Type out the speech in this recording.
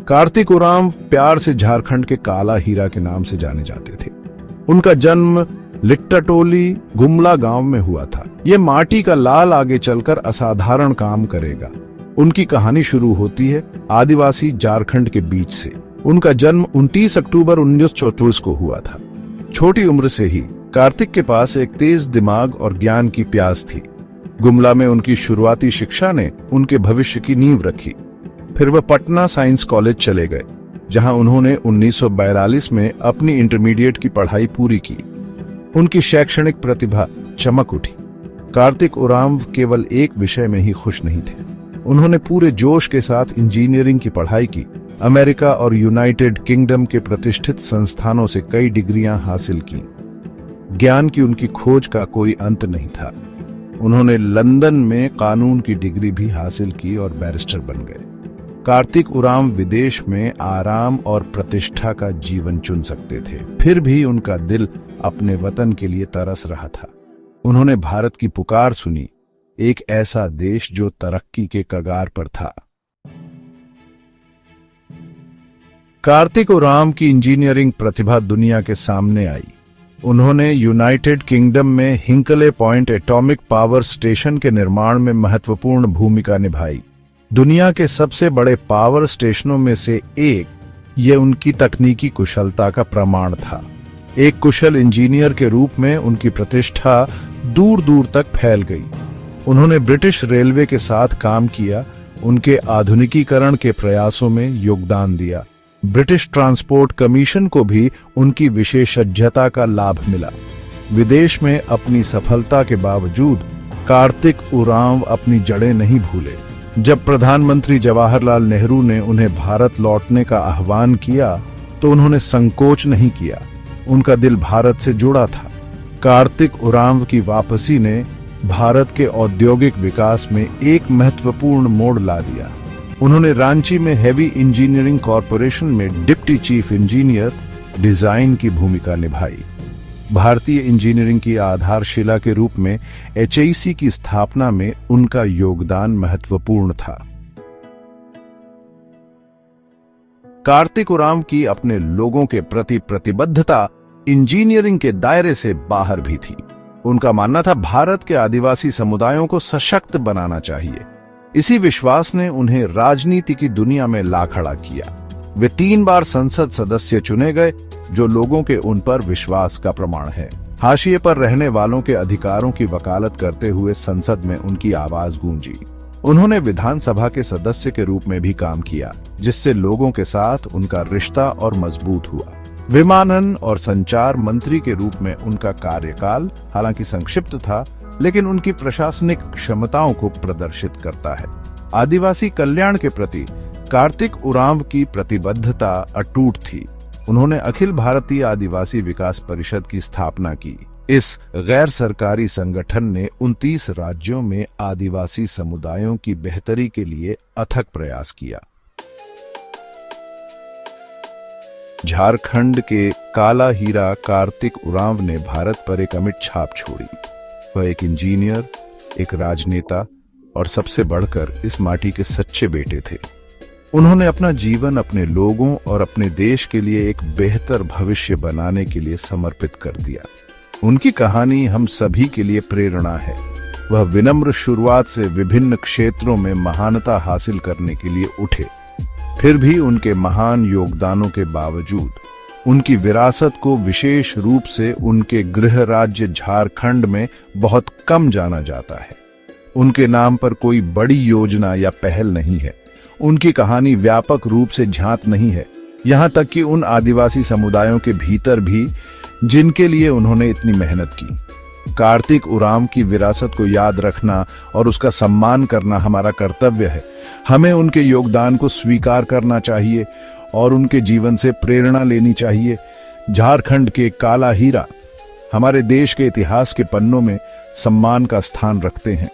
कार्तिक उरांव प्यार से झारखंड के काला हीरा के नाम से जाने जाते थे। उनका जन्म लिट्टाटोली गुमला गांव में हुआ था। ये माटी का लाल आगे चलकर असाधारण काम करेगा। उनकी कहानी शुरू होती है आदिवासी झारखंड के बीच से। उनका जन्म 29 अक्टूबर 1934 को हुआ था। छोटी उम्र से ही कार्तिक के पास एक तेज दिमाग और ज्ञान की प्यास थी। गुमला में उनकी शुरुआती शिक्षा ने उनके भविष्य की नींव रखी। फिर वह पटना साइंस कॉलेज चले गए, जहां उन्होंने 1942 में अपनी इंटरमीडिएट की पढ़ाई पूरी की। उनकी शैक्षणिक प्रतिभा चमक उठी। कार्तिक उरांव केवल एक विषय में ही खुश नहीं थे। उन्होंने पूरे जोश के साथ इंजीनियरिंग की पढ़ाई की। अमेरिका और यूनाइटेड किंगडम के प्रतिष्ठित संस्थानों से कई डिग्रियां हासिल की। ज्ञान की उनकी खोज का कोई अंत नहीं था। उन्होंने लंदन में कानून की डिग्री भी हासिल की और बैरिस्टर बन गए। कार्तिक उरांव विदेश में आराम और प्रतिष्ठा का जीवन चुन सकते थे, फिर भी उनका दिल अपने वतन के लिए तरस रहा था। उन्होंने भारत की पुकार सुनी, एक ऐसा देश जो तरक्की के कगार पर था। कार्तिक उरांव की इंजीनियरिंग प्रतिभा दुनिया के सामने आई। उन्होंने यूनाइटेड किंगडम में हिंकले पॉइंट एटॉमिक पावर स्टेशन के निर्माण में महत्वपूर्ण भूमिका निभाई। दुनिया के सबसे बड़े पावर स्टेशनों में से एक, ये उनकी तकनीकी कुशलता का प्रमाण था। एक कुशल इंजीनियर के रूप में उनकी प्रतिष्ठा दूर दूर तक फैल गई। उन्होंने ब्रिटिश रेलवे के साथ काम किया, उनके आधुनिकीकरण के प्रयासों में योगदान दिया। ब्रिटिश ट्रांसपोर्ट कमीशन को भी उनकी विशेषज्ञता का लाभ मिला। विदेश में अपनी सफलता के बावजूद कार्तिक उरांव अपनी जड़ें नहीं भूले। जब प्रधानमंत्री जवाहरलाल नेहरू ने उन्हें भारत लौटने का आह्वान किया तो उन्होंने संकोच नहीं किया। उनका दिल भारत से जुड़ा था। कार्तिक उरांव की वापसी ने भारत के औद्योगिक विकास में एक महत्वपूर्ण मोड़ ला दिया। उन्होंने रांची में हेवी इंजीनियरिंग कॉरपोरेशन में डिप्टी चीफ इंजीनियर डिजाइन की भूमिका निभाई। भारतीय इंजीनियरिंग की आधारशिला के रूप में HEC की स्थापना में उनका योगदान महत्वपूर्ण था। कार्तिक उरांव की अपने लोगों के प्रति प्रतिबद्धता इंजीनियरिंग के दायरे से बाहर भी थी। उनका मानना था भारत के आदिवासी समुदायों को सशक्त बनाना चाहिए। इसी विश्वास ने उन्हें राजनीति की दुनिया में ला खड़ा किया। वे 3 बार संसद सदस्य चुने गए, जो लोगों के उन पर विश्वास का प्रमाण है। हाशिए पर रहने वालों के अधिकारों की वकालत करते हुए संसद में उनकी आवाज गूंजी। उन्होंने विधानसभा के सदस्य के रूप में भी काम किया, जिससे लोगों के साथ उनका रिश्ता और मजबूत हुआ। विमानन और संचार मंत्री के रूप में उनका कार्यकाल हालांकि संक्षिप्त था, लेकिन उनकी प्रशासनिक क्षमताओं को प्रदर्शित करता है। आदिवासी कल्याण के प्रति कार्तिक उरांव की प्रतिबद्धता अटूट थी। उन्होंने अखिल भारतीय आदिवासी विकास परिषद की स्थापना की। इस गैर सरकारी संगठन ने 29 राज्यों में आदिवासी समुदायों की बेहतरी के लिए अथक प्रयास किया। झारखंड के काला हीरा कार्तिक उरांव ने भारत पर एक अमिट छाप छोड़ी। वह एक इंजीनियर, एक राजनेता और सबसे बढ़कर इस माटी के सच्चे बेटे थे। उन्होंने अपना जीवन अपने लोगों और अपने देश के लिए एक बेहतर भविष्य बनाने के लिए समर्पित कर दिया। उनकी कहानी हम सभी के लिए प्रेरणा है। वह विनम्र शुरुआत से विभिन्न क्षेत्रों में महानता हासिल करने के लिए उठे। फिर भी उनके महान योगदानों के बावजूद उनकी विरासत को विशेष रूप से उनके गृह राज्य झारखंड में बहुत कम जाना जाता है। उनके नाम पर कोई बड़ी योजना या पहल नहीं है। उनकी कहानी व्यापक रूप से ज्ञात नहीं है, यहाँ तक कि उन आदिवासी समुदायों के भीतर भी जिनके लिए उन्होंने इतनी मेहनत की। कार्तिक उरांव की विरासत को याद रखना और उसका सम्मान करना हमारा कर्तव्य है। हमें उनके योगदान को स्वीकार करना चाहिए और उनके जीवन से प्रेरणा लेनी चाहिए। झारखंड के काला हीरा हमारे देश के इतिहास के पन्नों में सम्मान का स्थान रखते हैं।